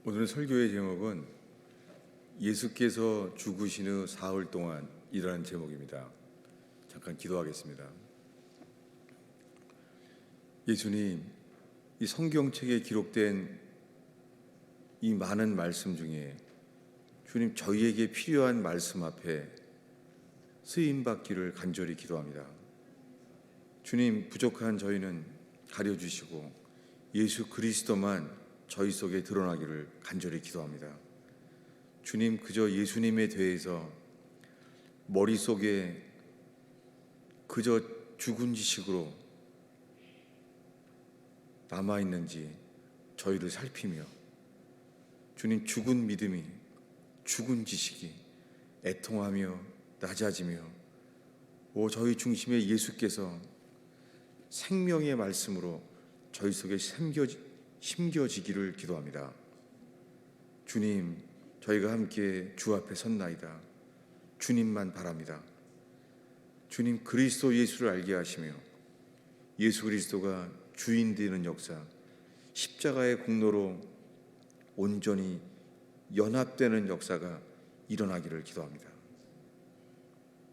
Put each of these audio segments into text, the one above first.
오늘 설교의 제목은 예수께서 죽으신 후 사흘 동안이라는 제목입니다. 잠깐 기도하겠습니다. 예수님, 이 성경책에 기록된 이 많은 말씀 중에 주님, 저희에게 필요한 말씀 앞에 쓰임받기를 간절히 기도합니다. 주님, 부족한 저희는 가려주시고 예수 그리스도만 저희 속에 드러나기를 간절히 기도합니다. 주님, 그저 예수님에 대해서 머릿속에 그저 죽은 지식으로 남아있는지 저희를 살피며, 주님, 죽은 믿음이, 죽은 지식이 애통하며 낮아지며, 저희 중심에 예수께서 생명의 말씀으로 저희 속에 심겨지기를 기도합니다. 주님, 저희가 함께 주 앞에 섰나이다. 주님만 바랍니다. 주님, 그리스도 예수를 알게 하시며 예수 그리스도가 주인 되는 역사, 십자가의 공로로 온전히 연합되는 역사가 일어나기를 기도합니다.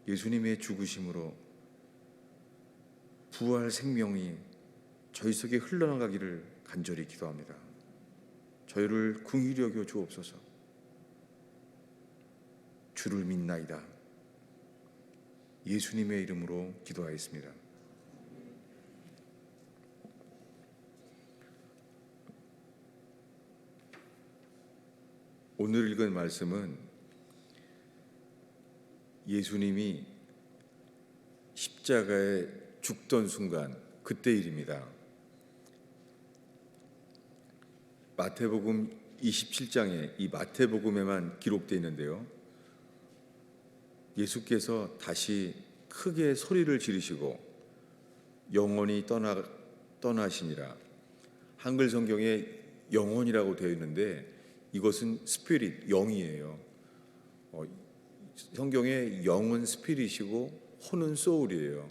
예수님의 죽으심으로 부활 생명이 저희 속에 흘러나가기를 간절히 기도합니다. 저희를 긍휼히 여겨 주옵소서. 주를 믿나이다. 예수님의 이름으로 기도하였습니다. 오늘 읽은 말씀은 예수님이 십자가에 죽던 순간, 그때 일입니다. 마태복음 27장에 이 마태복음에만 기록되어 있는데요, 예수께서 다시 크게 소리를 지르시고 영원히 떠나시니라. 한글 성경에 영혼이라고 되어 있는데 이것은 스피릿, 영이에요. 성경에 영은 스피릿이고 혼은 소울이에요.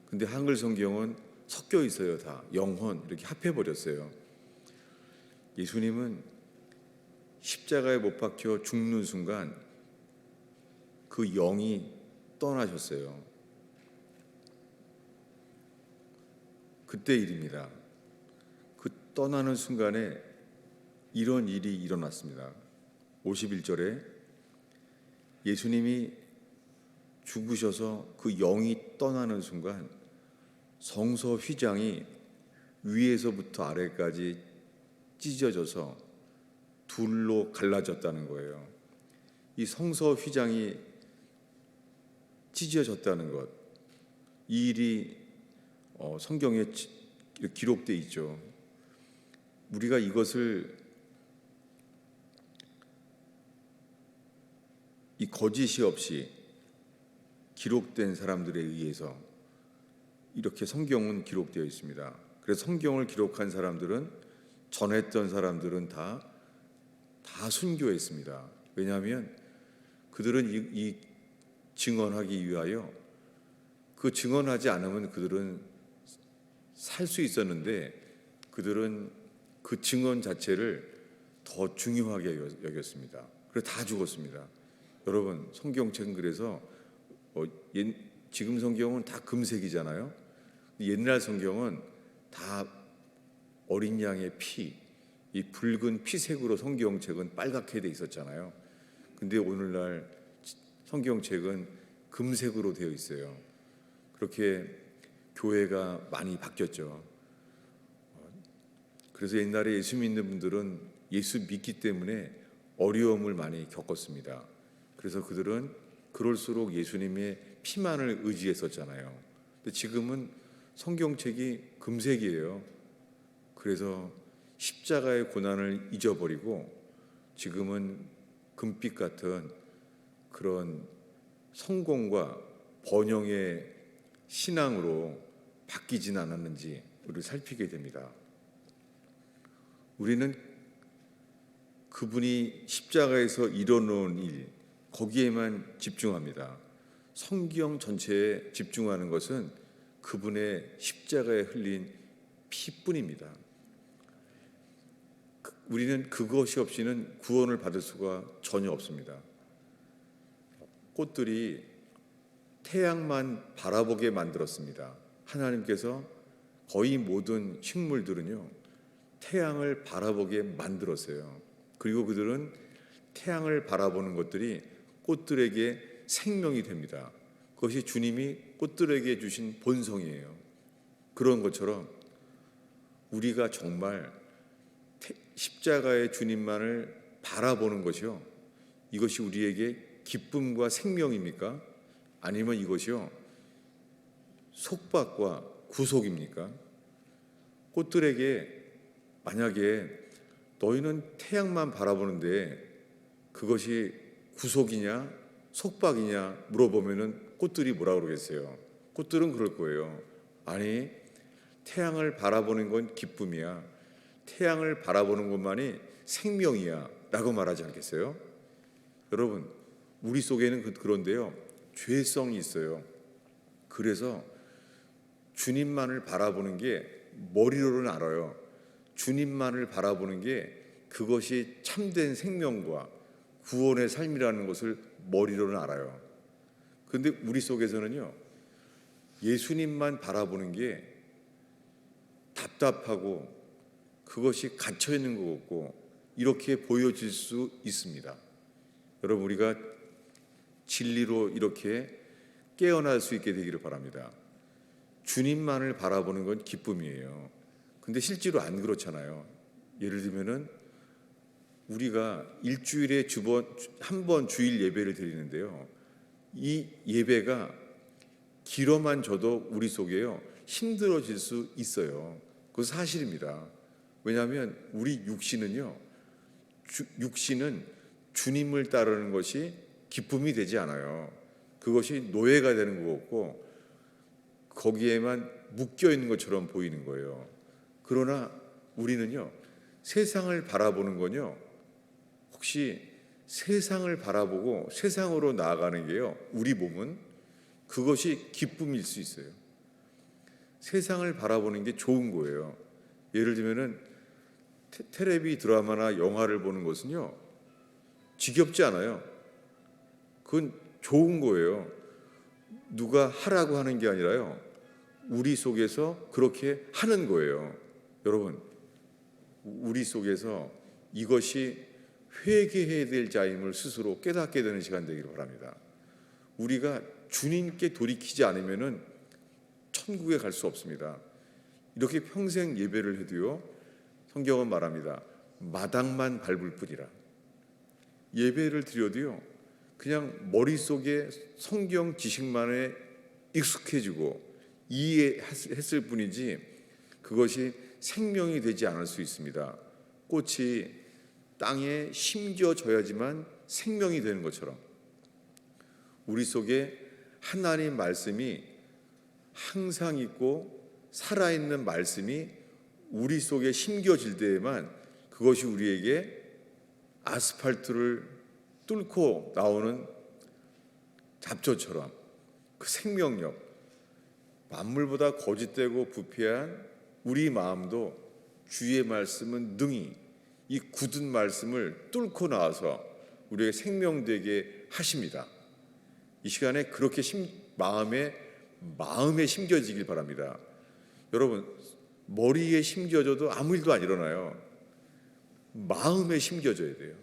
근데 한글 성경은 섞여 있어요. 다 영혼 이렇게 합해버렸어요. 예수님은 십자가에 못 박혀 죽는 순간 그 영이 떠나셨어요. 그때 일입니다. 그 떠나는 순간에 이런 일이 일어났습니다. 51절에 예수님이 죽으셔서 그 영이 떠나는 순간 성서 휘장이 위에서부터 아래까지 찢어져서 둘로 갈라졌다는 거예요. 이 성서 휘장이 찢어졌다는 것, 이 일이 성경에 기록되어 있죠. 우리가 이것을 이 거짓이 없이 기록된 사람들에 의해서 이렇게 성경은 기록되어 있습니다. 그래서 성경을 기록한 사람들은, 전했던 사람들은 다 순교했습니다. 왜냐하면 그들은 이 증언하기 위하여, 그 증언하지 않으면 그들은 살 수 있었는데 그들은 그 증언 자체를 더 중요하게 여겼습니다. 그래서 다 죽었습니다. 여러분, 성경책은 그래서 지금 성경은 다 금색이잖아요. 옛날 성경은 다 어린 양의 피, 이 붉은 피색으로 성경책은 빨갛게 돼 있었잖아요. 근데 오늘날 성경책은 금색으로 되어 있어요. 그렇게 교회가 많이 바뀌었죠. 그래서 옛날에 예수 믿는 분들은 예수 믿기 때문에 어려움을 많이 겪었습니다. 그래서 그들은 그럴수록 예수님의 피만을 의지했었잖아요. 근데 지금은 성경책이 금색이에요. 그래서 십자가의 고난을 잊어버리고 지금은 금빛 같은 그런 성공과 번영의 신앙으로 바뀌진 않았는지 우리를 살피게 됩니다. 우리는 그분이 십자가에서 이뤄놓은 일, 거기에만 집중합니다. 성경 전체에 집중하는 것은 그분의 십자가에 흘린 피뿐입니다. 우리는 그것이 없이는 구원을 받을 수가 전혀 없습니다. 꽃들이 태양만 바라보게 만들었습니다. 하나님께서 거의 모든 식물들은요, 태양을 바라보게 만들었어요. 그리고 그들은 태양을 바라보는 것들이 꽃들에게 생명이 됩니다. 그것이 주님이 꽃들에게 주신 본성이에요. 그런 것처럼 우리가 정말 십자가의 주님만을 바라보는 것이요, 이것이 우리에게 기쁨과 생명입니까? 아니면 이것이요, 속박과 구속입니까? 꽃들에게 만약에 너희는 태양만 바라보는데 그것이 구속이냐 속박이냐 물어보면은 꽃들이 뭐라 그러겠어요? 꽃들은 그럴 거예요. 아니, 태양을 바라보는 건 기쁨이야, 태양을 바라보는 것만이 생명이야 라고 말하지 않겠어요? 여러분, 우리 속에는 그런데요, 죄성이 있어요. 그래서 주님만을 바라보는 게 머리로는 알아요. 주님만을 바라보는 게 그것이 참된 생명과 구원의 삶이라는 것을 머리로는 알아요. 그런데 우리 속에서는요, 예수님만 바라보는 게 답답하고 그것이 갇혀 있는 것 같고 이렇게 보여질 수 있습니다. 여러분, 우리가 진리로 이렇게 깨어날 수 있게 되기를 바랍니다. 주님만을 바라보는 건 기쁨이에요. 근데 실제로 안 그렇잖아요. 예를 들면은 우리가 일주일에 한 번 주일 예배를 드리는데요, 이 예배가 길어만 져도 우리 속에요 힘들어질 수 있어요. 그건 사실입니다. 왜냐하면 우리 육신은요, 육신은 주님을 따르는 것이 기쁨이 되지 않아요. 그것이 노예가 되는 것 같고 거기에만 묶여 있는 것처럼 보이는 거예요. 그러나 우리는요, 세상을 바라보는 건요, 혹시 세상을 바라보고 세상으로 나아가는 게요, 우리 몸은 그것이 기쁨일 수 있어요. 세상을 바라보는 게 좋은 거예요. 예를 들면은 텔레비 드라마나 영화를 보는 것은요, 지겹지 않아요. 그건 좋은 거예요. 누가 하라고 하는 게 아니라요, 우리 속에서 그렇게 하는 거예요. 여러분, 우리 속에서 이것이 회개해야 될 자임을 스스로 깨닫게 되는 시간 되기를 바랍니다. 우리가 주님께 돌이키지 않으면은 천국에 갈 수 없습니다. 이렇게 평생 예배를 해도요, 성경은 말합니다. 마당만 밟을 뿐이라. 예배를 드려도요, 그냥 머릿속에 성경 지식만에 익숙해지고 이해했을 뿐이지 그것이 생명이 되지 않을 수 있습니다. 꽃이 땅에 심겨져야지만 생명이 되는 것처럼 우리 속에 하나님 말씀이 항상 있고 살아있는 말씀이 우리 속에 심겨질 때에만 그것이 우리에게 아스팔트를 뚫고 나오는 잡초처럼 그 생명력, 만물보다 거짓되고 부패한 우리 마음도 주의 말씀은 능히 이 굳은 말씀을 뚫고 나와서 우리에게 생명되게 하십니다. 이 시간에 그렇게 마음에 심겨지길 바랍니다. 여러분, 머리에 심겨져도 아무 일도 안 일어나요. 마음에 심겨져야 돼요.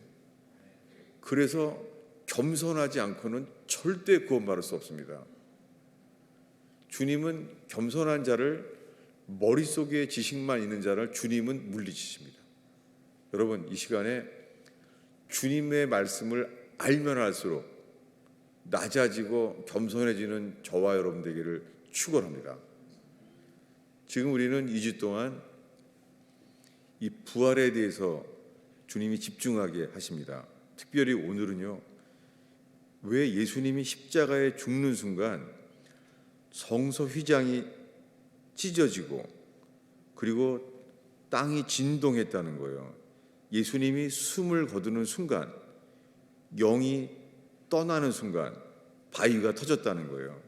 그래서 겸손하지 않고는 절대 구원받을 수 없습니다. 주님은 겸손한 자를, 머릿속에 지식만 있는 자를 주님은 물리치십니다. 여러분, 이 시간에 주님의 말씀을 알면 알수록 낮아지고 겸손해지는 저와 여러분 되기를 축원합니다. 지금 우리는 2주 동안 이 부활에 대해서 주님이 집중하게 하십니다. 특별히 오늘은요, 왜 예수님이 십자가에 죽는 순간 성소 휘장이 찢어지고 그리고 땅이 진동했다는 거예요. 예수님이 숨을 거두는 순간, 영이 떠나는 순간 바위가 터졌다는 거예요.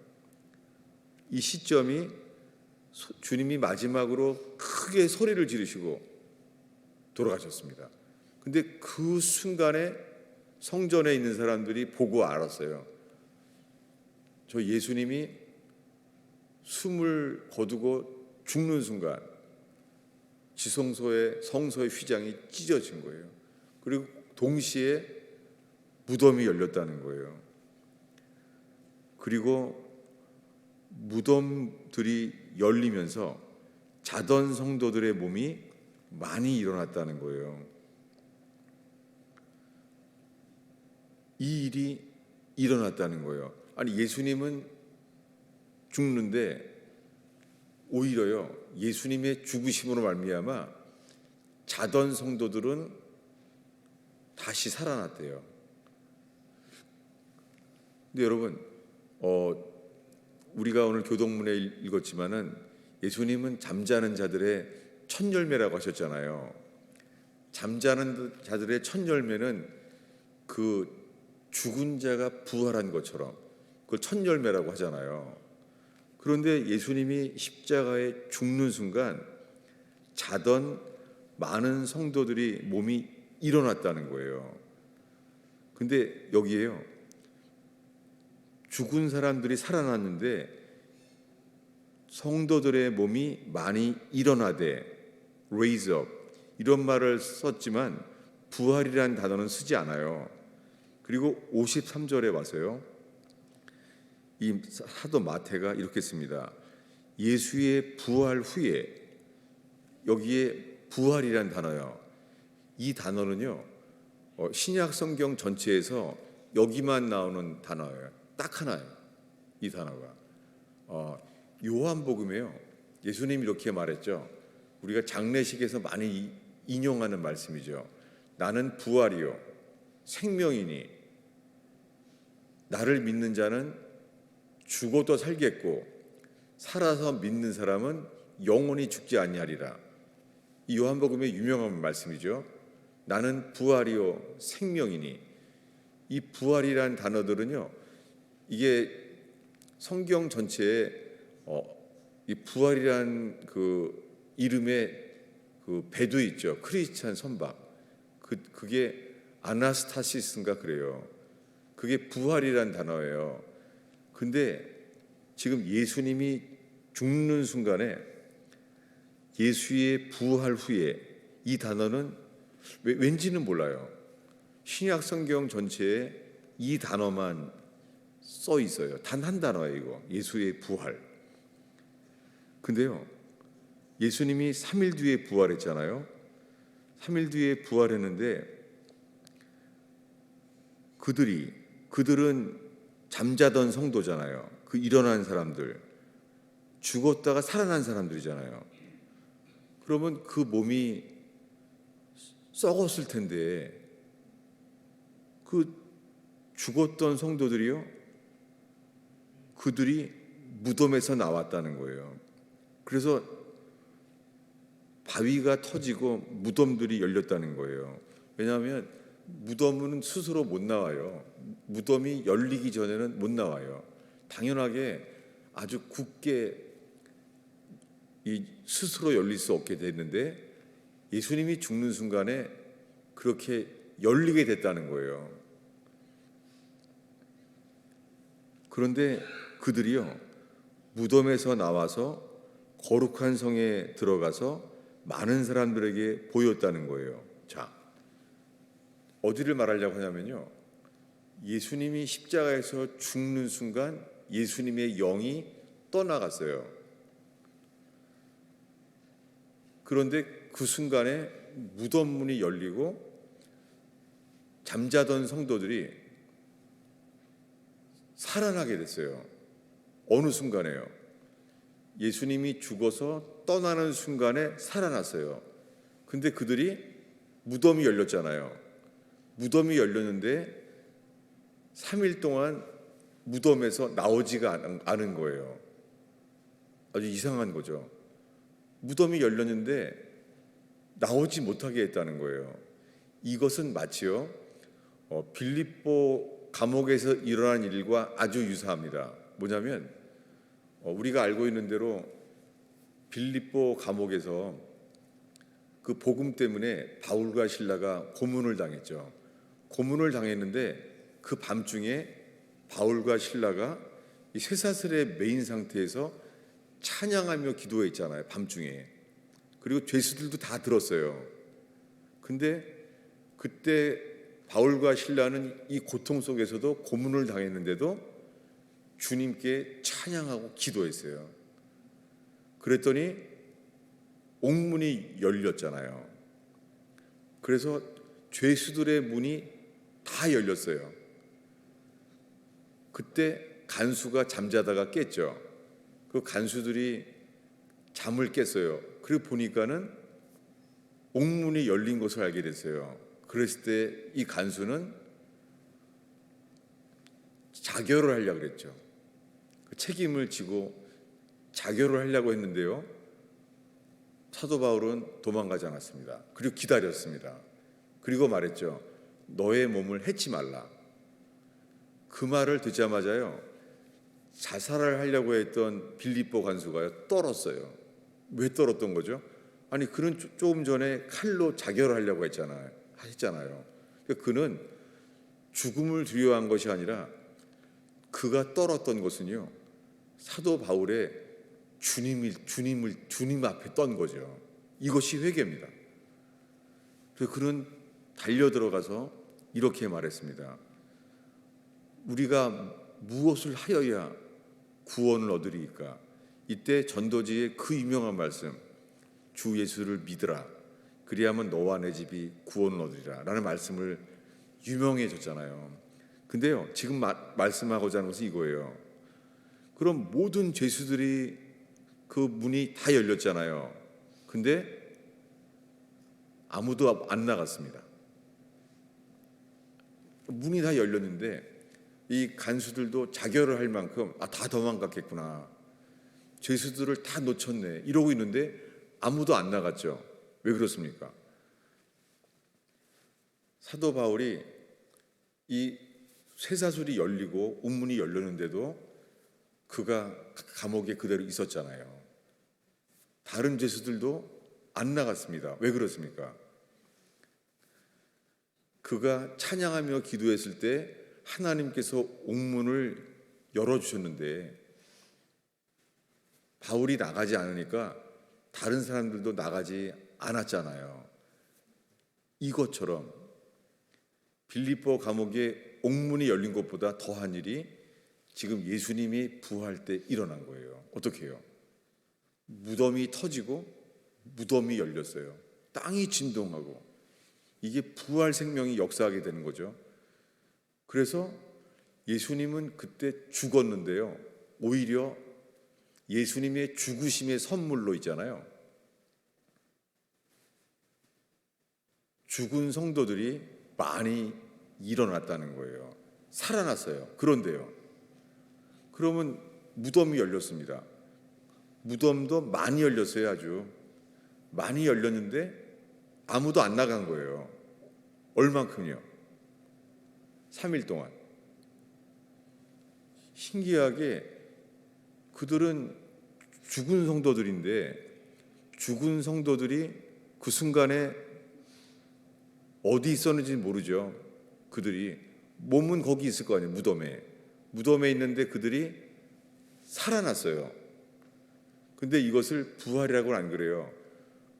이 시점이 주님이 마지막으로 크게 소리를 지르시고 돌아가셨습니다. 근데 그 순간에 성전에 있는 사람들이 보고 알았어요. 저 예수님이 숨을 거두고 죽는 순간 성소의 휘장이 찢어진 거예요. 그리고 동시에 무덤이 열렸다는 거예요. 그리고 무덤들이 열리면서 자던 성도들의 몸이 많이 일어났다는 거예요. 이 일이 일어났다는 거예요. 아니, 예수님은 죽는데 오히려요, 예수님의 죽으심으로 말미암아 자던 성도들은 다시 살아났대요. 근데 여러분, 우리가 오늘 교동문에 읽었지만은 예수님은 잠자는 자들의 첫 열매라고 하셨잖아요. 잠자는 자들의 첫 열매는 그 죽은 자가 부활한 것처럼 그걸 첫 열매라고 하잖아요. 그런데 예수님이 십자가에 죽는 순간 자던 많은 성도들이 몸이 일어났다는 거예요. 근데 여기에요, 죽은 사람들이 살아났는데 성도들의 몸이 많이 일어나되 raise up 이런 말을 썼지만 부활이라는 단어는 쓰지 않아요. 그리고 53절에 와서요, 이 사도 마태가 이렇게 씁니다. 예수의 부활 후에, 여기에 부활이란 단어요. 이 단어는요, 신약 성경 전체에서 여기만 나오는 단어예요. 딱 하나예요. 이 단어가 요한복음에요, 예수님이 이렇게 말했죠. 우리가 장례식에서 많이 인용하는 말씀이죠. 나는 부활이요 생명이니 나를 믿는 자는 죽어도 살겠고 살아서 믿는 사람은 영원히 죽지 아니하리라. 이 요한복음의 유명한 말씀이죠. 나는 부활이요 생명이니. 이 부활이란 단어들은요, 이게 성경 전체에 이 부활이란 그 이름의 그 배도 있죠. 크리스찬 선박. 그게 아나스타시스인가 그래요. 그게 부활이란 단어예요. 근데 지금 예수님이 죽는 순간에 예수의 부활 후에 이 단어는 왠지는 몰라요. 신약 성경 전체에 이 단어만 써 있어요. 단 한 단어예요, 이거. 예수의 부활. 근데요, 예수님이 3일 뒤에 부활했잖아요. 3일 뒤에 부활했는데 그들은 잠자던 성도잖아요. 그 일어난 사람들, 죽었다가 살아난 사람들이잖아요. 그러면 그 몸이 썩었을 텐데 그 죽었던 성도들이요, 그들이 무덤에서 나왔다는 거예요. 그래서 바위가 터지고 무덤들이 열렸다는 거예요. 왜냐하면 무덤은 스스로 못 나와요. 무덤이 열리기 전에는 못 나와요. 당연하게 아주 굳게 이 스스로 열릴 수 없게 됐는데 예수님이 죽는 순간에 그렇게 열리게 됐다는 거예요. 그런데 그들이요, 무덤에서 나와서 거룩한 성에 들어가서 많은 사람들에게 보였다는 거예요. 자, 어디를 말하려고 하냐면요, 예수님이 십자가에서 죽는 순간 예수님의 영이 떠나갔어요. 그런데 그 순간에 무덤 문이 열리고 잠자던 성도들이 살아나게 됐어요. 어느 순간에요? 예수님이 죽어서 떠나는 순간에 살아났어요. 근데 그들이 무덤이 열렸잖아요. 무덤이 열렸는데 3일 동안 무덤에서 나오지가 않은 거예요. 아주 이상한 거죠. 무덤이 열렸는데 나오지 못하게 했다는 거예요. 이것은 마치요, 빌립보 감옥에서 일어난 일과 아주 유사합니다. 뭐냐면 우리가 알고 있는 대로 빌립보 감옥에서 그 복음 때문에 바울과 실라가 고문을 당했죠. 고문을 당했는데 그 밤중에 바울과 실라가 이 쇠사슬에 매인 상태에서 찬양하며 기도했잖아요. 밤중에. 그리고 죄수들도 다 들었어요. 근데 그때 바울과 실라는 이 고통 속에서도 고문을 당했는데도 주님께 찬양하고 기도했어요. 그랬더니 옥문이 열렸잖아요. 그래서 죄수들의 문이 다 열렸어요. 그때 간수가 잠자다가 깼죠. 그 간수들이 잠을 깼어요. 그리고 보니까는 옥문이 열린 것을 알게 됐어요. 그랬을 때 이 간수는 자결을 하려고 그랬죠. 그 책임을 지고 자결을 하려고 했는데요. 사도 바울은 도망가지 않았습니다. 그리고 기다렸습니다. 그리고 말했죠. 너의 몸을 해치 말라. 그 말을 듣자마자요. 자살을 하려고 했던 빌립보 간수가요. 떨었어요. 왜 떨었던 거죠? 아니 그는 조금 전에 칼로 자결을 하려고 했잖아요. 그러니까 그는 죽음을 두려워한 것이 아니라 그가 떨었던 것은요. 사도 바울의 주님 앞에 떤 거죠. 이것이 회개입니다. 그래서 그는 달려 들어가서 이렇게 말했습니다. 우리가 무엇을 하여야 구원을 얻으리이까? 이때 전도지의 그 유명한 말씀, 주 예수를 믿으라. 그리하면 너와 내 집이 구원을 얻으리라 라는 말씀을 유명해졌잖아요. 근데요, 지금 말씀하고자 하는 것은 이거예요. 그럼 모든 죄수들이 그 문이 다 열렸잖아요. 근데 아무도 안 나갔습니다. 문이 다 열렸는데 이 간수들도 자결을 할 만큼 다 도망갔겠구나. 죄수들을 다 놓쳤네. 이러고 있는데 아무도 안 나갔죠. 왜 그렇습니까? 사도 바울이 이 쇠사슬이 열리고 옥문이 열렸는데도 그가 감옥에 그대로 있었잖아요. 다른 죄수들도 안 나갔습니다. 왜 그렇습니까? 그가 찬양하며 기도했을 때 하나님께서 옥문을 열어주셨는데 바울이 나가지 않으니까 다른 사람들도 나가지 않았잖아요. 이것처럼 빌립보 감옥에 옥문이 열린 것보다 더한 일이 지금 예수님이 부활 때 일어난 거예요. 어떻게 해요? 무덤이 터지고 무덤이 열렸어요. 땅이 진동하고 이게 부활 생명이 역사하게 되는 거죠. 그래서 예수님은 그때 죽었는데요. 오히려 예수님의 죽으심의 선물로 있잖아요. 죽은 성도들이 많이 일어났다는 거예요. 살아났어요. 그런데요. 그러면 무덤이 열렸습니다. 무덤도 많이 열렸어요. 아주 많이 열렸는데 아무도 안 나간 거예요. 얼만큼요? 3일 동안. 신기하게 그들은 죽은 성도들인데 죽은 성도들이 그 순간에 어디 있었는지 모르죠. 그들이 몸은 거기 있을 거 아니에요. 무덤에 있는데 그들이 살아났어요. 근데 이것을 부활이라고는 안 그래요.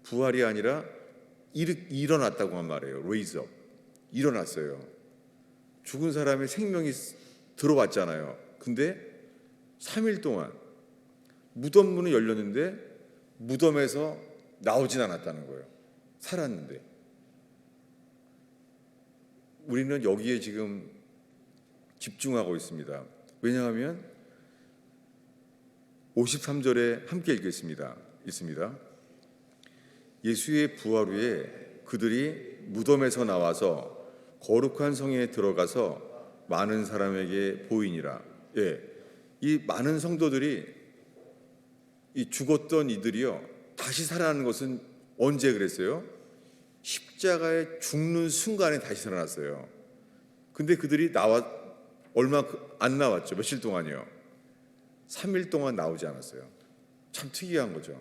부활이 아니라 일어났다고 한 말이에요. raise up. 일어났어요. 죽은 사람의 생명이 들어왔잖아요. 근데 3일 동안 무덤 문이 열렸는데 무덤에서 나오진 않았다는 거예요. 살았는데. 우리는 여기에 지금 집중하고 있습니다. 왜냐하면 53절에 함께 읽겠습니다. 있습니다. 예수의 부활 후에 그들이 무덤에서 나와서 거룩한 성에 들어가서 많은 사람에게 보이니라. 이 많은 성도들이 이 죽었던 이들이요 다시 살아나는 것은 언제 그랬어요? 십자가에 죽는 순간에 다시 살아났어요. 근데 그들이 얼마 안 나왔죠. 며칠 동안이요. 3일 동안 나오지 않았어요. 참 특이한 거죠.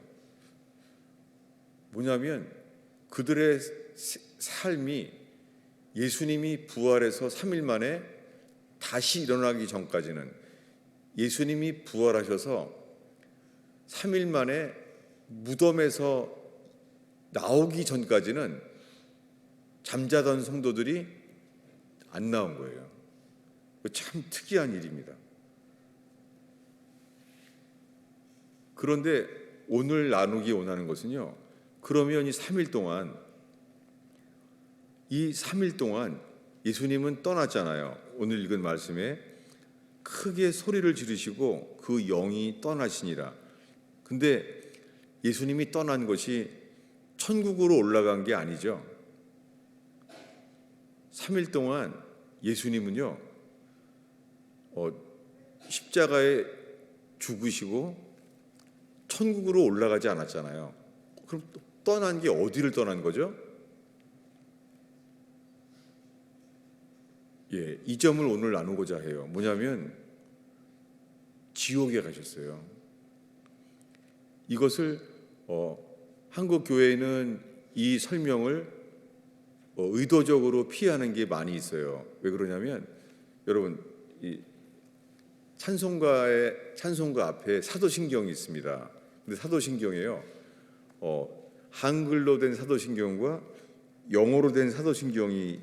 뭐냐면 그들의 삶이 예수님이 부활해서 3일 만에 다시 일어나기 전까지는, 예수님이 부활하셔서 3일 만에 무덤에서 나오기 전까지는 잠자던 성도들이 안 나온 거예요. 참 특이한 일입니다. 그런데 오늘 나누기 원하는 것은요, 그러면 이 3일 동안 예수님은 떠났잖아요. 오늘 읽은 말씀에 크게 소리를 지르시고 그 영이 떠나시니라. 근데 예수님이 떠난 것이 천국으로 올라간 게 아니죠. 3일 동안 예수님은요, 십자가에 죽으시고 천국으로 올라가지 않았잖아요. 그럼 떠난 게 어디를 떠난 거죠? 이 점을 오늘 나누고자 해요. 뭐냐면 지옥에 가셨어요. 이것을 한국 교회는 이 설명을 의도적으로 피하는 게 많이 있어요. 왜 그러냐면 여러분, 이 찬송가 앞에 사도신경이 있습니다. 근데 사도신경에요, 한글로 된 사도신경과 영어로 된 사도신경이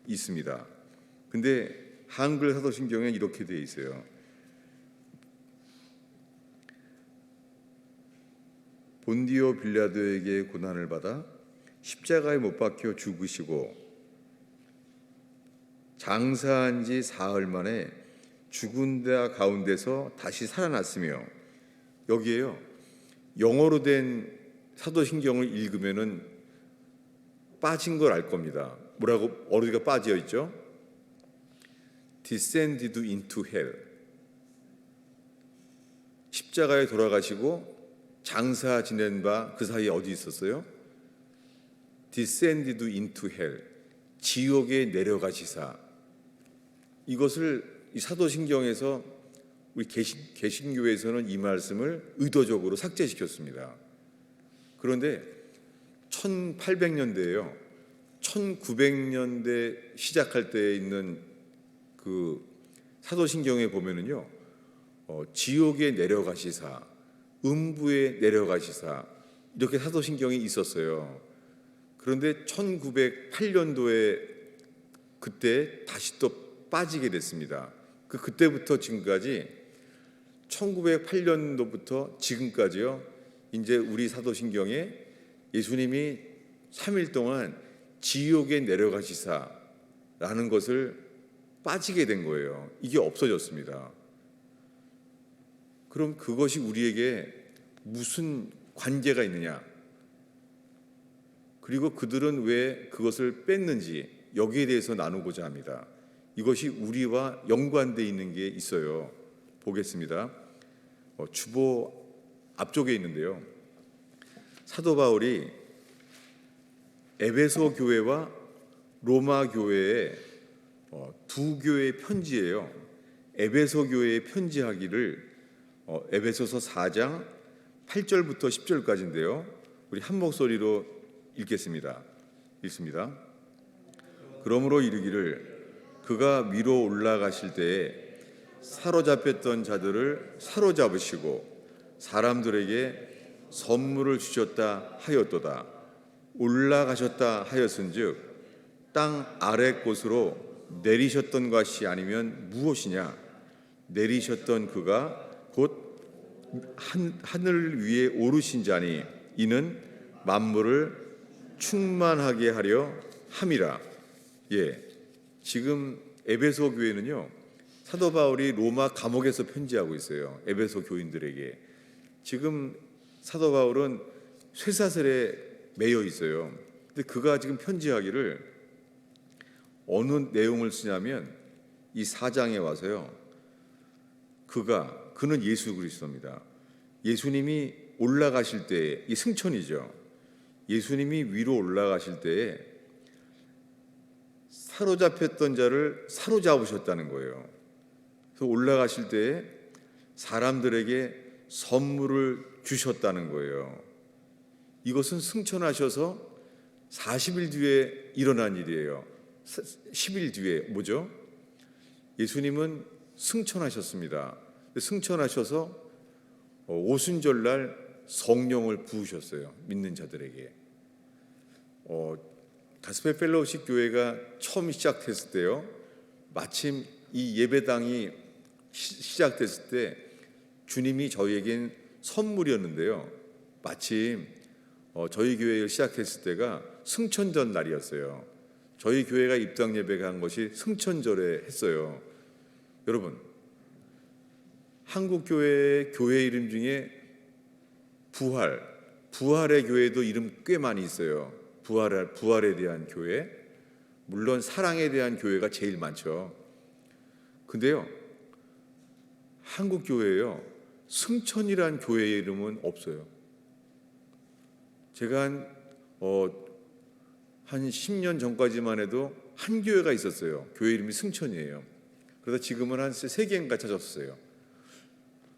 있습니다. 근데 한글 사도신경에 이렇게 되어 있어요. 본디오 빌라도에게 고난을 받아 십자가에 못 박혀 죽으시고 장사한 지 사흘 만에 죽은 자 가운데서 다시 살아났으며, 여기에요, 영어로 된 사도신경을 읽으면은 빠진 걸 알 겁니다. 뭐라고 어디가 빠져 있죠? descended into hell. 십자가에 돌아가시고 장사 지낸 바 그 사이에 어디 있었어요? descended into hell. 지옥에 내려가시사. 이것을 이 사도신경에서 우리 개신교에서는 이 말씀을 의도적으로 삭제시켰습니다. 그런데 1800년대에요. 1900년대 시작할 때에 있는 그 사도신경에 보면은요, 지옥에 내려가시사, 음부에 내려가시사, 이렇게 사도신경이 있었어요. 그런데 1908년도에 그때 다시 또 빠지게 됐습니다. 그때부터 지금까지 1908년도부터 지금까지요, 이제 우리 사도신경에 예수님이 3일 동안 지옥에 내려가시사라는 것을 빠지게 된 거예요. 이게 없어졌습니다. 그럼 그것이 우리에게 무슨 관계가 있느냐? 그리고 그들은 왜 그것을 뺐는지, 여기에 대해서 나누고자 합니다. 이것이 우리와 연관되어 있는 게 있어요. 보겠습니다. 주보 앞쪽에 있는데요, 사도 바울이 에베소 교회와 로마 교회의 두 교회의 편지예요. 에베소 교회에 편지하기를 에베소서 4장 8절부터 10절까지인데요. 우리 한 목소리로 읽겠습니다. 읽습니다. 그러므로 이르기를 그가 위로 올라가실 때에 사로잡혔던 자들을 사로잡으시고 사람들에게 선물을 주셨다 하였도다. 올라가셨다 하였은즉 땅 아래 곳으로 내리셨던 것이 아니면 무엇이냐? 내리셨던 그가 곧 하늘 위에 오르신 자니 이는 만물을 충만하게 하려 함이라. 지금 에베소 교회는요, 사도 바울이 로마 감옥에서 편지하고 있어요. 에베소 교인들에게. 지금 사도 바울은 쇠사슬에 매여 있어요. 근데 그가 지금 편지하기를 어느 내용을 쓰냐면 이 4장에 와서요, 그는 예수 그리스도입니다. 예수님이 올라가실 때에, 이 승천이죠. 예수님이 위로 올라가실 때에 사로잡혔던 자를 사로잡으셨다는 거예요. 그래서 올라가실 때에 사람들에게 선물을 주셨다는 거예요. 이것은 승천하셔서 40일 뒤에 일어난 일이에요. 10일 뒤에 뭐죠? 예수님은 승천하셨습니다. 승천하셔서 오순절날 성령을 부으셨어요. 믿는 자들에게. 가스펠 펠로우십 교회가 처음 시작됐을 때요, 마침 이 예배당이 시작됐을 때 주님이 저희에겐 선물이었는데요, 마침 저희 교회를 시작했을 때가 승천전 날이었어요. 저희 교회가 입당 예배가 한 것이 승천절에 했어요. 여러분, 한국 교회 이름 중에 부활의 교회도 이름 꽤 많이 있어요. 부활에 대한 교회, 물론 사랑에 대한 교회가 제일 많죠. 근데요, 한국 교회에요, 승천이란 교회의 이름은 없어요. 제가 한 10년 전까지만 해도 한 교회가 있었어요. 교회 이름이 승천이에요. 그러다 지금은 한 3개인가 찾았어요.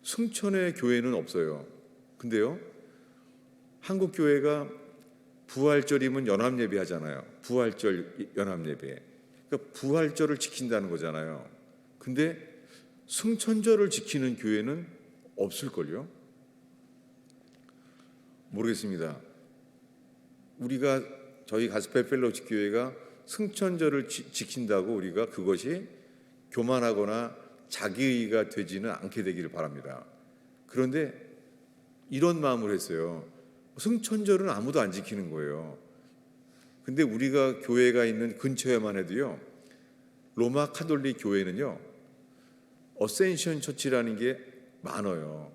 승천의 교회는 없어요. 근데요, 한국 교회가 부활절이면 연합예배 하잖아요. 부활절 연합예배. 그러니까 부활절을 지킨다는 거잖아요. 근데 승천절을 지키는 교회는 없을걸요? 모르겠습니다. 저희 가스펠 펠로우십 교회가 승천절을 지킨다고 우리가 그것이 교만하거나 자기의가 되지는 않게 되기를 바랍니다. 그런데 이런 마음을 했어요. 승천절은 아무도 안 지키는 거예요. 근데 우리가 교회가 있는 근처에만 해도요, 로마 카톨릭 교회는요, 어센션 처치라는 게 많아요.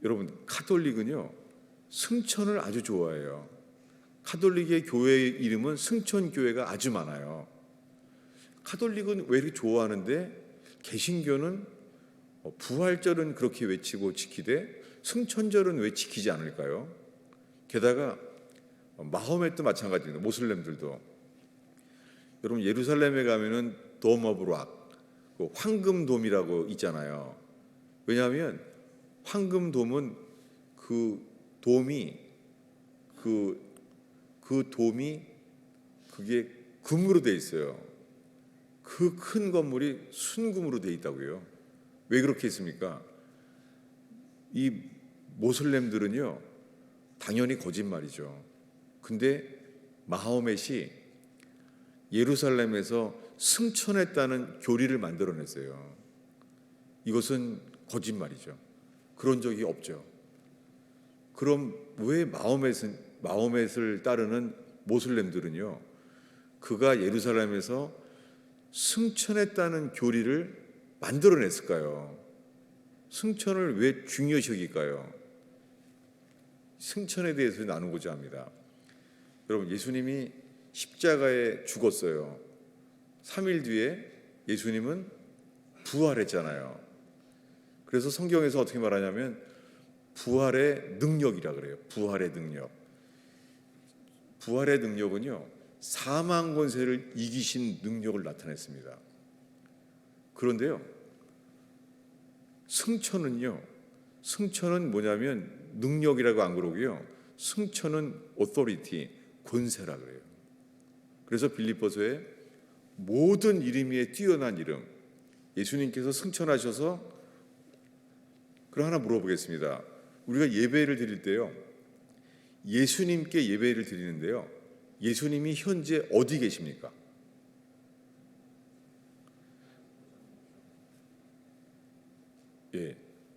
여러분, 카톨릭은요, 승천을 아주 좋아해요. 카톨릭의 교회 이름은 승천교회가 아주 많아요. 카톨릭은 왜 이렇게 좋아하는데 개신교는 부활절은 그렇게 외치고 지키되 승천절은 왜 지키지 않을까요? 게다가 마호멧도 마찬가지입니다. 모슬렘들도. 여러분, 예루살렘에 가면은 돔 오브 락, 황금돔이라고 있잖아요. 왜냐하면 황금돔은 그 돔이 그게 금으로 돼 있어요. 그 큰 건물이 순금으로 돼 있다고요. 왜 그렇게 했습니까? 이 모슬렘들은요, 당연히 거짓말이죠. 근데 마호멧이 예루살렘에서 승천했다는 교리를 만들어냈어요. 이것은 거짓말이죠. 그런 적이 없죠. 그럼 왜 마호멧을 따르는 모슬렘들은요, 그가 예루살렘에서 승천했다는 교리를 만들어냈을까요? 승천을 왜 중요시 여길까요? 승천에 대해서 나누고자 합니다. 여러분, 예수님이 십자가에 죽었어요. 3일 뒤에 예수님은 부활했잖아요. 그래서 성경에서 어떻게 말하냐면 부활의 능력이라 그래요. 부활의 능력. 부활의 능력은요, 사망 권세를 이기신 능력을 나타냈습니다. 그런데요, 승천은 뭐냐면 능력이라고 안 그러고요, 승천은 authority, 권세라 그래요. 그래서 빌립보서에 모든 이름 위에 뛰어난 이름, 예수님께서 승천하셔서, 그럼 하나 물어보겠습니다. 우리가 예배를 드릴 때요, 예수님께 예배를 드리는데요, 예수님이 현재 어디 계십니까?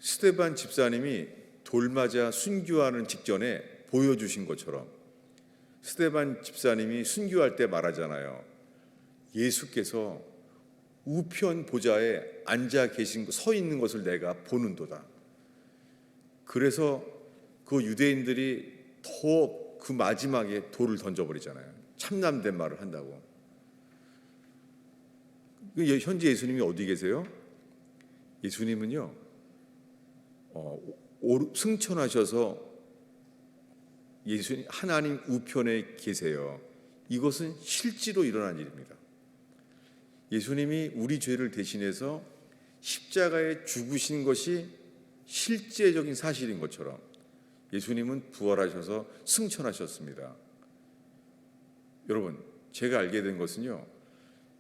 스데반 집사님이 돌 맞아 순교하는 직전에 보여주신 것처럼 스데반 집사님이 순교할 때 말하잖아요. 예수께서 우편 보좌에 앉아 계신, 서 있는 것을 내가 보는도다. 그래서 그 유대인들이 더 그 마지막에 돌을 던져버리잖아요. 참남된 말을 한다고. 현재 예수님이 어디 계세요? 예수님은요, 승천하셔서 예수님 하나님 우편에 계세요. 이것은 실제로 일어난 일입니다. 예수님이 우리 죄를 대신해서 십자가에 죽으신 것이 실제적인 사실인 것처럼 예수님은 부활하셔서 승천하셨습니다. 여러분, 제가 알게 된 것은요,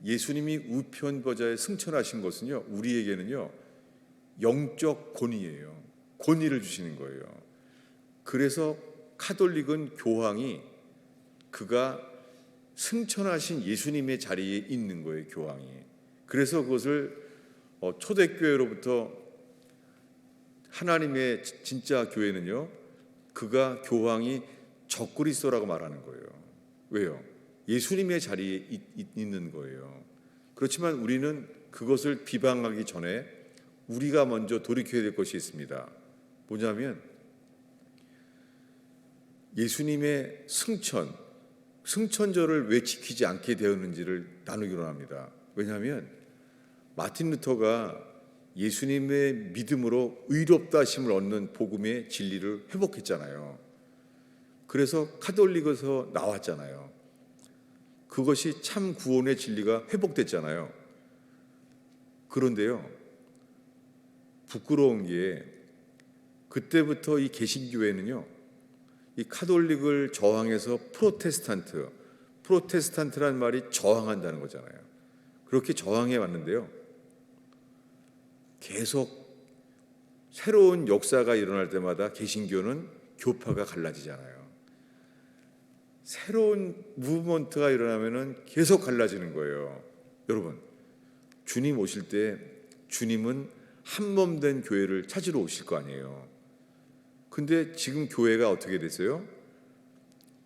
예수님이 우편 보좌에 승천하신 것은요, 우리에게는요 영적 권위예요. 권위를 주시는 거예요. 그래서 카톨릭은 교황이 그가 승천하신 예수님의 자리에 있는 거예요. 교황이. 그래서 그것을 초대교회로부터 하나님의 진짜 교회는요, 그가 교황이 적그리스도라고 말하는 거예요. 왜요? 예수님의 자리에 있는 거예요. 그렇지만 우리는 그것을 비방하기 전에 우리가 먼저 돌이켜야 될 것이 있습니다. 뭐냐면 예수님의 승천절을 왜 지키지 않게 되었는지를 나누기로 합니다. 왜냐하면 마틴 루터가 예수님의 믿음으로 의롭다 하심을 얻는 복음의 진리를 회복했잖아요. 그래서 카톨릭에서 나왔잖아요. 그것이 참 구원의 진리가 회복됐잖아요. 그런데요, 부끄러운 게 그때부터 이 개신교회는요, 이 카톨릭을 저항해서 프로테스탄트란 말이 저항한다는 거잖아요. 그렇게 저항해 왔는데요, 계속 새로운 역사가 일어날 때마다 개신교는 교파가 갈라지잖아요. 새로운 무브먼트가 일어나면은 계속 갈라지는 거예요. 여러분, 주님 오실 때 주님은 한 몸 된 교회를 찾으러 오실 거 아니에요. 근데 지금 교회가 어떻게 됐어요?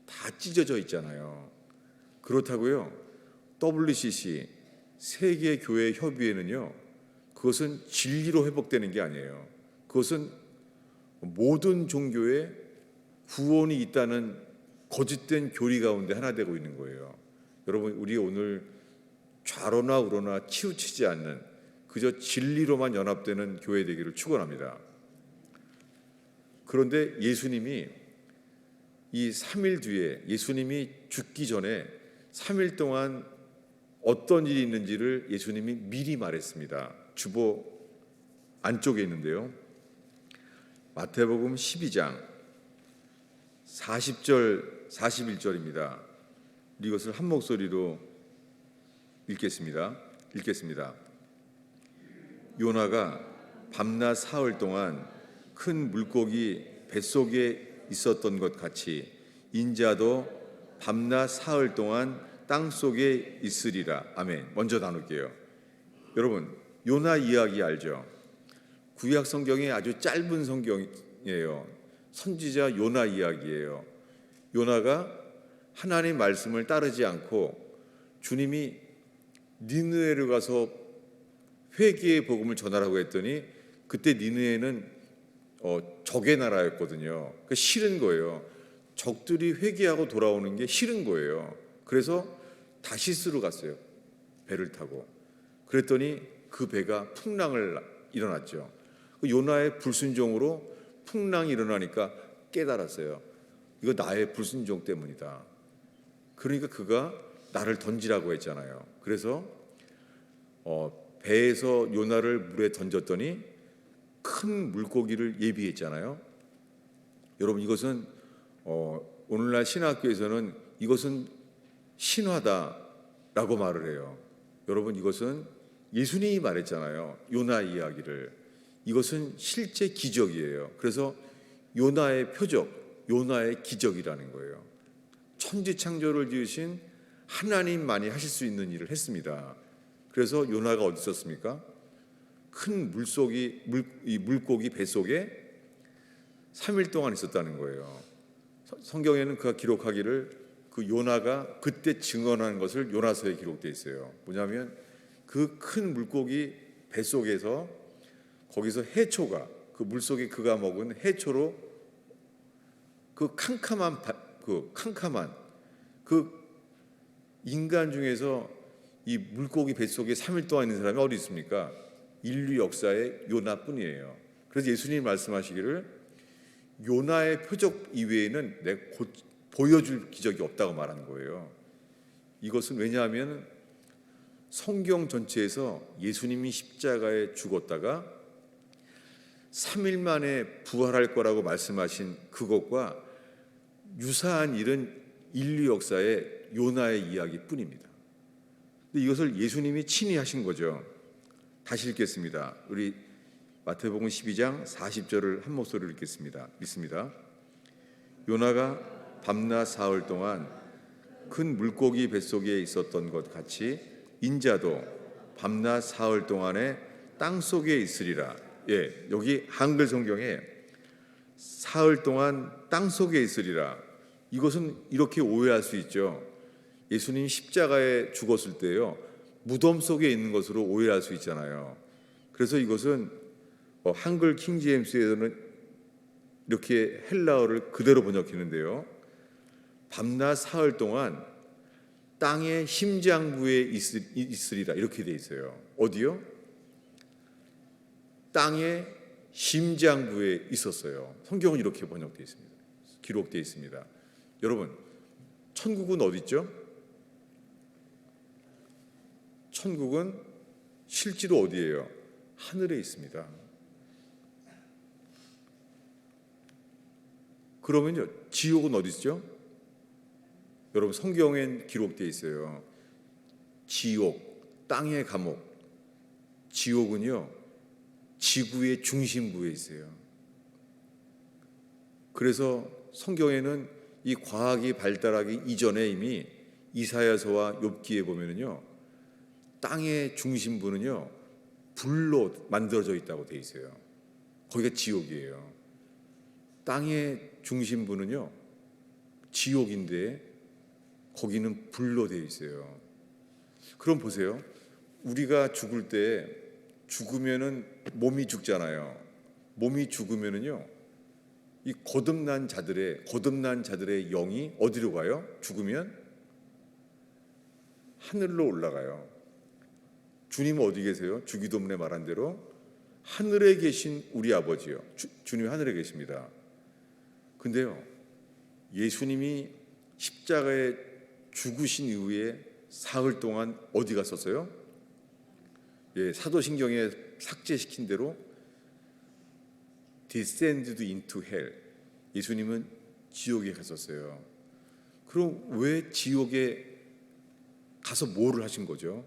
다 찢어져 있잖아요. 그렇다고요, WCC 세계교회협의회는요, 그것은 진리로 회복되는 게 아니에요. 그것은 모든 종교에 구원이 있다는 거짓된 교리 가운데 하나 되고 있는 거예요. 여러분, 우리 오늘 좌로나 우로나 치우치지 않는 그저 진리로만 연합되는 교회 되기를 축원합니다. 그런데 예수님이 이 3일 뒤에, 예수님이 죽기 전에 3일 동안 어떤 일이 있는지를 예수님이 미리 말했습니다. 주보 안쪽에 있는데요, 마태복음 12장 40절 41절입니다. 이것을 한 목소리로 읽겠습니다. 요나가 밤낮 사흘 동안 큰 물고기 뱃속에 있었던 것 같이 인자도 밤낮 사흘 동안 땅속에 있으리라. 아멘. 먼저 나눌게요. 여러분, 요나 이야기 알죠? 구약 성경에 아주 짧은 성경이에요. 선지자 요나 이야기예요. 요나가 하나님 말씀을 따르지 않고 주님이 니느웨로 가서 회개의 복음을 전하라고 했더니 그때 니느웨는 적의 나라였거든요. 그러니까 싫은 거예요. 적들이 회개하고 돌아오는 게 싫은 거예요. 그래서 다시스로 갔어요. 배를 타고. 그랬더니 그 배가 풍랑을 일어났죠. 요나의 불순종으로 풍랑이 일어나니까 깨달았어요. 이거 나의 불순종 때문이다. 그러니까 그가 나를 던지라고 했잖아요. 그래서 배에서 요나를 물에 던졌더니 큰 물고기를 예비했잖아요. 여러분, 이것은 오늘날 신학교에서는 이것은 신화다라고 말을 해요. 여러분, 이것은 예수님이 말했잖아요. 요나 이야기를. 이것은 실제 기적이에요. 그래서 요나의 표적, 요나의 기적이라는 거예요. 천지창조를 지으신 하나님만이 하실 수 있는 일을 했습니다. 그래서 요나가 어디 있었습니까? 큰 물고기 뱃속에 3일 동안 있었다는 거예요. 성경에는 그가 기록하기를 그 요나가 그때 증언한 것을 요나서에 기록되어 있어요. 뭐냐면 그 큰 물고기 뱃속에서 거기서 해초가, 그 물속에 그가 먹은 해초로 그 캄캄한 그 인간 중에서 이 물고기 뱃속에 3일 동안 있는 사람이 어디 있습니까? 인류 역사의 요나뿐이에요. 그래서 예수님이 말씀하시기를 요나의 표적 이외에는 내가 곧 보여줄 기적이 없다고 말하는 거예요. 이것은 왜냐하면 성경 전체에서 예수님이 십자가에 죽었다가 3일 만에 부활할 거라고 말씀하신 그것과 유사한 일은 인류 역사에 요나의 이야기뿐입니다. 근데 이것을 예수님이 친히 하신 거죠. 다시 읽겠습니다. 우리 마태복음 12장 40절을 한 목소리로 읽겠습니다. 믿습니다. 요나가 밤낮 사흘 동안 큰 물고기 뱃속에 있었던 것 같이 인자도 밤낮 사흘 동안에 땅 속에 있으리라. 예, 여기 한글 성경에 사흘 동안 땅 속에 있으리라. 이것은 이렇게 오해할 수 있죠. 예수님 십자가에 죽었을 때요, 무덤 속에 있는 것으로 오해할 수 있잖아요. 그래서 이것은 한글 킹제임스에서는 이렇게 헬라어를 그대로 번역했는데요, 밤낮 사흘 동안 땅의 심장부에 있으리라 이렇게 돼 있어요. 어디요? 땅의 심장부에 있었어요. 성경은 이렇게 번역되어 있습니다. 기록되어 있습니다. 여러분, 천국은 어디 있죠? 천국은 실제로 어디예요? 하늘에 있습니다. 그러면요, 지옥은 어디 있죠? 여러분, 성경엔 기록되어 있어요. 지옥, 땅의 감옥. 지옥은요, 지구의 중심부에 있어요. 그래서 성경에는 이 과학이 발달하기 이전에 이미 이사야서와 욥기에 보면은요, 땅의 중심부는요, 불로 만들어져 있다고 돼 있어요. 거기가 지옥이에요. 땅의 중심부는요, 지옥인데 거기는 불로 되어 있어요. 그럼 보세요. 우리가 죽을 때 죽으면은 몸이 죽잖아요. 몸이 죽으면은요, 이 거듭난 자들의 영이 어디로 가요? 죽으면 하늘로 올라가요. 주님은 어디 계세요? 주기도문에 말한 대로 하늘에 계신 우리 아버지요. 주님이 하늘에 계십니다. 근데요, 예수님이 십자가에 죽으신 이후에 사흘 동안 어디 갔었어요? 예, 사도신경에 삭제시킨 대로 descended into hell. 예수님은 지옥에 갔었어요. 그럼 왜 지옥에 가서 뭐를 하신 거죠?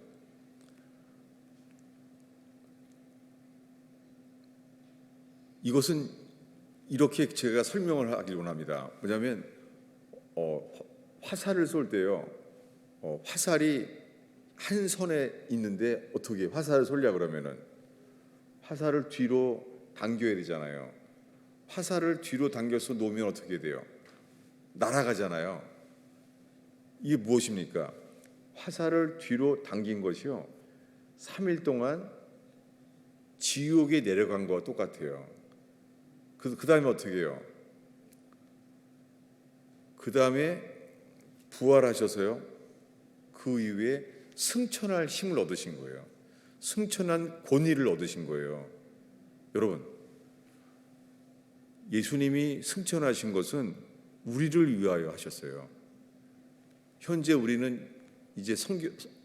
이것은 이렇게 제가 설명을 하길 원합니다. 뭐냐면 화살을 쏠 때요, 화살이 한 선에 있는데 어떻게 화살을 쏠려 그러면은 화살을 뒤로 당겨야 되잖아요. 화살을 뒤로 당겨서 놓으면 어떻게 돼요? 날아가잖아요. 이게 무엇입니까? 화살을 뒤로 당긴 것이요, 3일 동안 지옥에 내려간 거와 똑같아요. 그 다음에 어떻게 해요? 그 다음에 부활하셔서요, 그 이후에 승천할 힘을 얻으신 거예요. 승천한 권위를 얻으신 거예요. 여러분, 예수님이 승천하신 것은 우리를 위하여 하셨어요. 현재 우리는 이제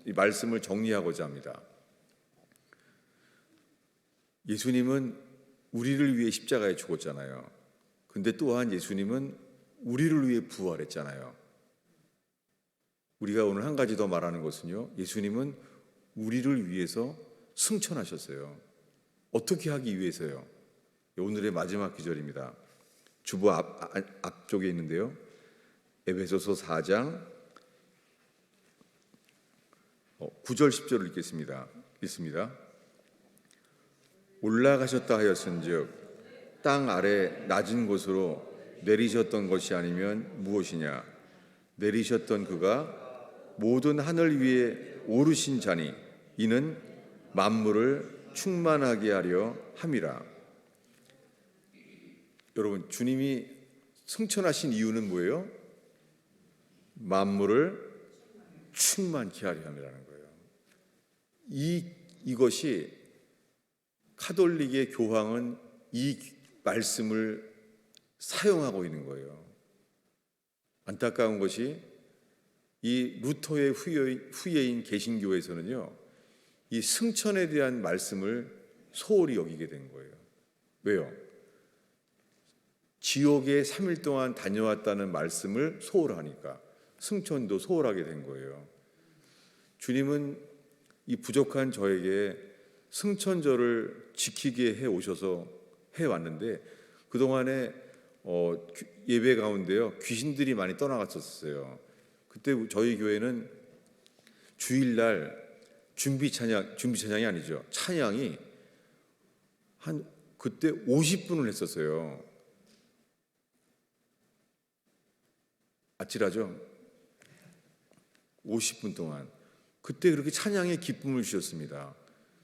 이 말씀을 정리하고자 합니다. 예수님은 우리를 위해 십자가에 죽었잖아요. 근데 또한 예수님은 우리를 위해 부활했잖아요. 우리가 오늘 한 가지 더 말하는 것은요, 예수님은 우리를 위해서 승천하셨어요. 어떻게 하기 위해서요? 오늘의 마지막 기절입니다. 주보 앞쪽에 있는데요, 에베소서 4장 9절 10절을 읽겠습니다. 읽습니다. 올라가셨다 하였은즉 땅 아래 낮은 곳으로 내리셨던 것이 아니면 무엇이냐? 내리셨던 그가 모든 하늘 위에 오르신 자니 이는 만물을 충만하게 하려 함이라. 여러분, 주님이 승천하신 이유는 뭐예요? 만물을 충만케 하려 함이라는 거예요. 이것이 카톨릭의 교황은 이 말씀을 사용하고 있는 거예요. 안타까운 것이 이 루터의 후예인 개신교에서는요, 이 승천에 대한 말씀을 소홀히 여기게 된 거예요. 왜요? 지옥에 3일 동안 다녀왔다는 말씀을 소홀하니까. 승천도 소홀하게 된 거예요. 주님은 이 부족한 저에게 승천절을 지키게 해 오셔서 해 왔는데 그동안에 예배 가운데요 귀신들이 많이 떠나갔었어요. 그때 저희 교회는 주일날 준비 찬양이 아니죠. 찬양이 한 그때 50분을 했었어요. 아찔하죠? 50분 동안. 그때 그렇게 찬양에 기쁨을 주셨습니다.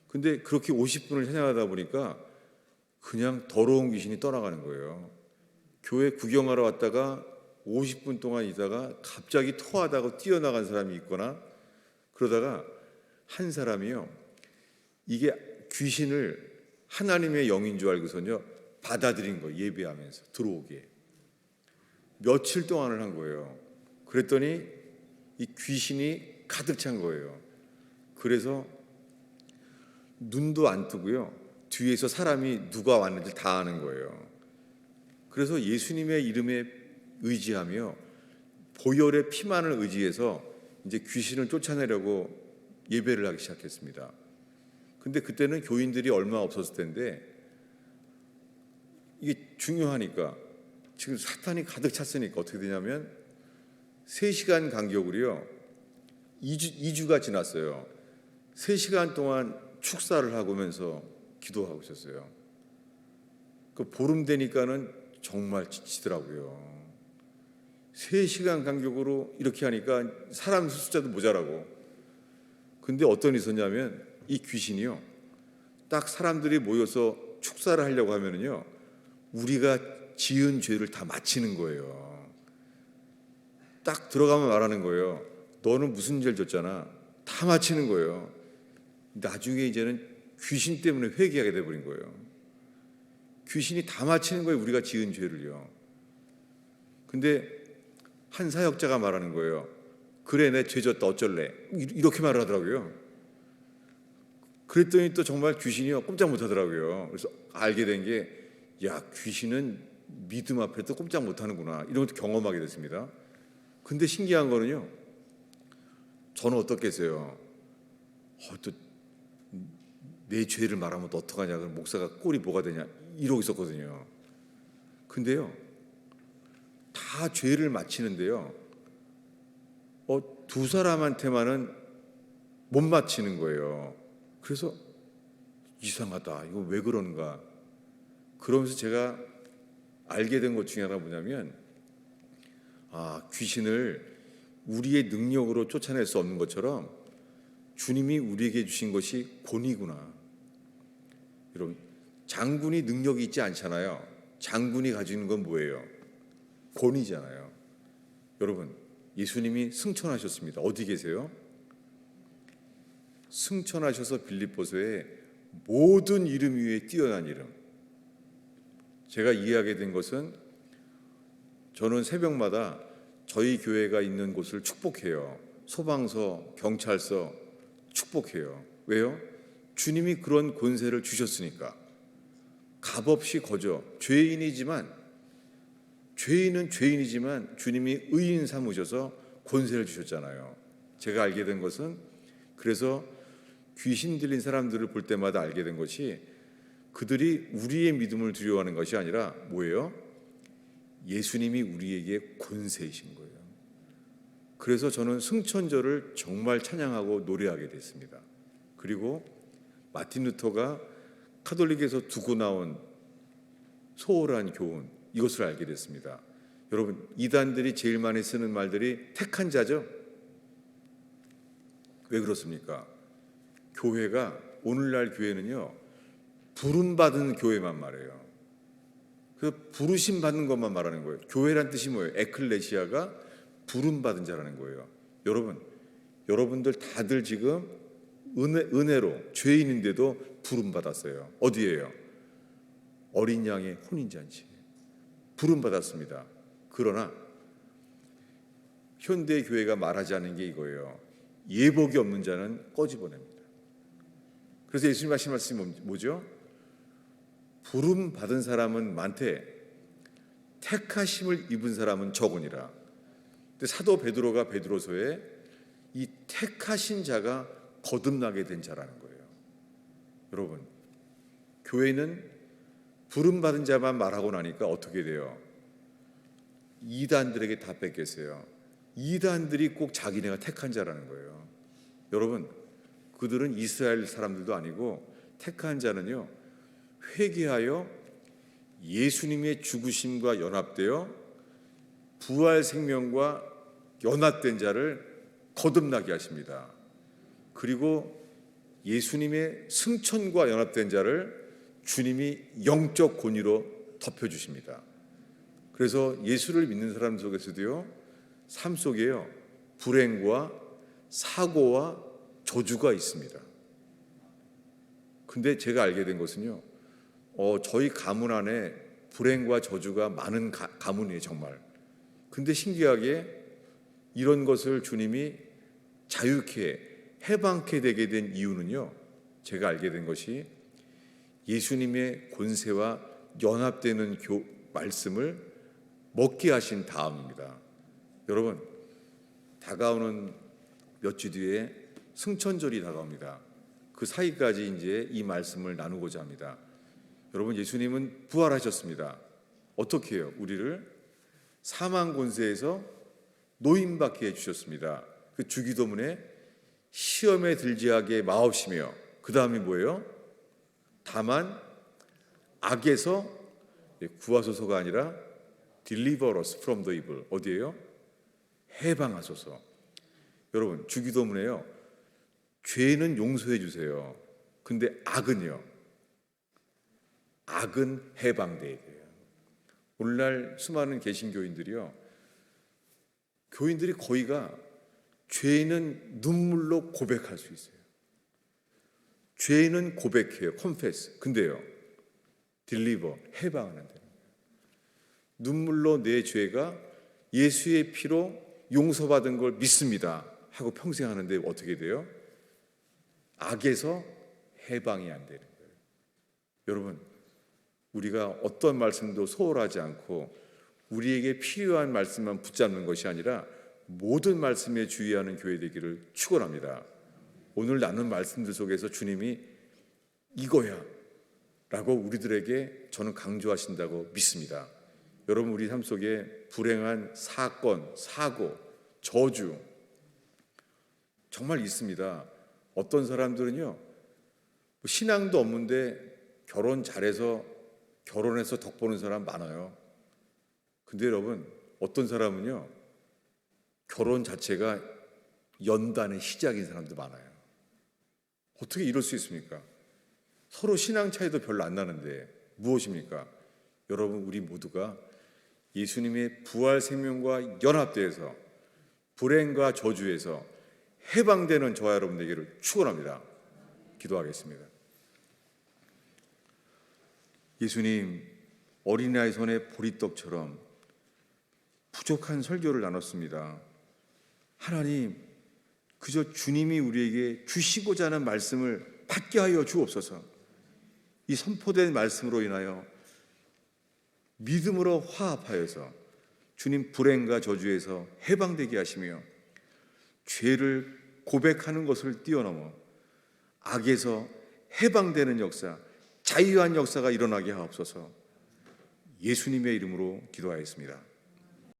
근데 그렇게 50분을 찬양하다 보니까 그냥 더러운 귀신이 떠나가는 거예요. 교회 구경하러 왔다가 50분 동안 있다가 갑자기 토하다가 뛰어나간 사람이 있거나 그러다가 한 사람이요. 이게 귀신을 하나님의 영인 줄 알고서는요. 받아들인 거예요. 예배하면서 들어오게. 며칠 동안을 한 거예요. 그랬더니 이 귀신이 가득 찬 거예요. 그래서 눈도 안 뜨고요. 뒤에서 사람이 누가 왔는지 다 아는 거예요. 그래서 예수님의 이름에 의지하며 보혈의 피만을 의지해서 이제 귀신을 쫓아내려고 예배를 하기 시작했습니다. 근데 그때는 교인들이 얼마 없었을 텐데 이게 중요하니까 지금 사탄이 가득 찼으니까 어떻게 되냐면 3시간 간격으로요 2주가 지났어요. 3시간 동안 축사를 하면서 기도하고 있었어요. 그 보름 되니까는 정말 지치더라고요. 3시간 간격으로 이렇게 하니까 사람 숫자도 모자라고. 근데 어떤 일이 있었냐면 이 귀신이요 딱 사람들이 모여서 축사를 하려고 하면은요 우리가 지은 죄를 다 마치는 거예요. 딱 들어가면 말하는 거예요. 너는 무슨 죄를 졌잖아. 다 마치는 거예요. 나중에 이제는 귀신 때문에 회개하게 돼버린 거예요. 귀신이 다 마치는 거예요. 우리가 지은 죄를요. 근데 한 사역자가 말하는 거예요. 그래 내 죄 졌다 어쩔래. 이렇게 말을 하더라고요. 그랬더니 또 정말 귀신이요 꼼짝 못하더라고요. 그래서 알게 된 게 야 귀신은 믿음 앞에 또 꼼짝 못하는구나 이런 것도 경험하게 됐습니다. 근데 신기한 거는요 저는 어떻겠어요. 또 내 죄를 말하면 또 어떡하냐. 그럼 목사가 꼴이 뭐가 되냐 이러고 있었거든요. 근데요 다 죄를 마치는데요 2사람한테만은 못 마치는 거예요. 그래서 이상하다. 이거 왜 그런가. 그러면서 제가 알게 된 것 중에 하나가 뭐냐면 귀신을 우리의 능력으로 쫓아낼 수 없는 것처럼 주님이 우리에게 주신 것이 권위구나. 여러분 장군이 능력이 있지 않잖아요. 장군이 가지고 있는 건 뭐예요? 권위잖아요. 여러분 예수님이 승천하셨습니다. 어디 계세요? 승천하셔서 빌립보서에 모든 이름 위에 뛰어난 이름. 제가 이해하게 된 것은 저는 새벽마다 저희 교회가 있는 곳을 축복해요. 소방서, 경찰서 축복해요. 왜요? 주님이 그런 권세를 주셨으니까. 값없이 거저 죄인은 죄인이지만 주님이 의인 삼으셔서 권세를 주셨잖아요. 제가 알게 된 것은 그래서 귀신 들린 사람들을 볼 때마다 알게 된 것이 그들이 우리의 믿음을 두려워하는 것이 아니라 뭐예요? 예수님이 우리에게 권세이신 거예요. 그래서 저는 승천절을 정말 찬양하고 노래하게 됐습니다. 그리고 마틴 루터가 카톨릭에서 두고 나온 소홀한 교훈 이것을 알게 됐습니다. 여러분 이단들이 제일 많이 쓰는 말들이 택한 자죠. 왜 그렇습니까? 교회가 오늘날 교회는요 부름받은 교회만 말해요. 그래서 부르심 받는 것만 말하는 거예요. 교회란 뜻이 뭐예요? 에클레시아가 부름받은 자라는 거예요. 여러분들 다들 지금 은혜로 죄인인데도 부름받았어요. 어디예요? 어린 양의 혼인잔치 부름받았습니다. 그러나 현대 교회가 말하지 않는 게 이거예요. 예복이 없는 자는 꺼집어냅니다. 그래서 예수님 하신 말씀이 뭐죠? 부름 받은 사람은 많되 택하심을 입은 사람은 적으니라. 근데 사도 베드로가 베드로서에 이 택하신 자가 거듭나게 된 자라는 거예요. 여러분, 교회는 부름받은 자만 말하고 나니까 어떻게 돼요? 이단들에게 다 뺏겼어요. 이단들이 꼭 자기네가 택한 자라는 거예요. 여러분, 그들은 이스라엘 사람들도 아니고 택한 자는요, 회개하여 예수님의 죽으심과 연합되어 부활 생명과 연합된 자를 거듭나게 하십니다. 그리고 예수님의 승천과 연합된 자를 주님이 영적 권위로 덮여주십니다. 그래서 예수를 믿는 사람 속에서도요, 삶 속에요, 불행과 사고와 저주가 있습니다. 근데 제가 알게 된 것은요, 저희 가문 안에 불행과 저주가 많은 가문이에요, 정말. 근데 신기하게 이런 것을 주님이 자유케, 해방케 되게 된 이유는요, 제가 알게 된 것이 예수님의 권세와 연합되는 말씀을 먹게 하신 다음입니다. 여러분, 다가오는 몇 주 뒤에 승천절이 다가옵니다. 그 사이까지 이제 이 말씀을 나누고자 합니다. 여러분, 예수님은 부활하셨습니다. 어떻게 해요? 우리를 사망 권세에서 노임받게 해주셨습니다. 그 주기도문에 시험에 들지 하게 마옵시며, 그 다음이 뭐예요? 다만 악에서 구하소서가 아니라 deliver us from the evil. 어디예요? 해방하소서. 여러분, 주기도문에요, 죄는 용서해 주세요. 근데 악은요, 악은 해방돼야 돼요. 오늘날 수많은 개신교인들이요, 교인들이 거의가 죄는 눈물로 고백할 수 있어요. 죄는 고백해요, confess. 근데요, deliver, 해방하는 데요. 눈물로 내 죄가 예수의 피로 용서받은 걸 믿습니다 하고 평생 하는데 어떻게 돼요? 악에서 해방이 안 되는 거예요. 여러분, 우리가 어떤 말씀도 소홀하지 않고 우리에게 필요한 말씀만 붙잡는 것이 아니라 모든 말씀에 주의하는 교회 되기를 축원합니다. 오늘 나눈 말씀들 속에서 주님이 이거야 라고 우리들에게 저는 강조하신다고 믿습니다. 여러분, 우리 삶 속에 불행한 사건, 사고, 저주 정말 있습니다. 어떤 사람들은요, 신앙도 없는데 결혼 잘해서 결혼해서 덕 보는 사람 많아요. 근데 여러분, 어떤 사람은요, 결혼 자체가 연단의 시작인 사람도 많아요. 어떻게 이럴 수 있습니까? 서로 신앙 차이도 별로 안 나는데 무엇입니까? 여러분, 우리 모두가 예수님의 부활 생명과 연합돼서 불행과 저주에서 해방되는 저와 여러분 되기를 축원합니다. 기도하겠습니다. 예수님, 어린아이 손에 보리떡처럼 부족한 설교를 나눴습니다. 하나님, 그저 주님이 우리에게 주시고자 하는 말씀을 받게 하여 주옵소서. 이 선포된 말씀으로 인하여 믿음으로 화합하여서 주님 불행과 저주에서 해방되게 하시며 죄를 고백하는 것을 뛰어넘어 악에서 해방되는 역사, 자유한 역사가 일어나게 하옵소서. 예수님의 이름으로 기도하였습니다.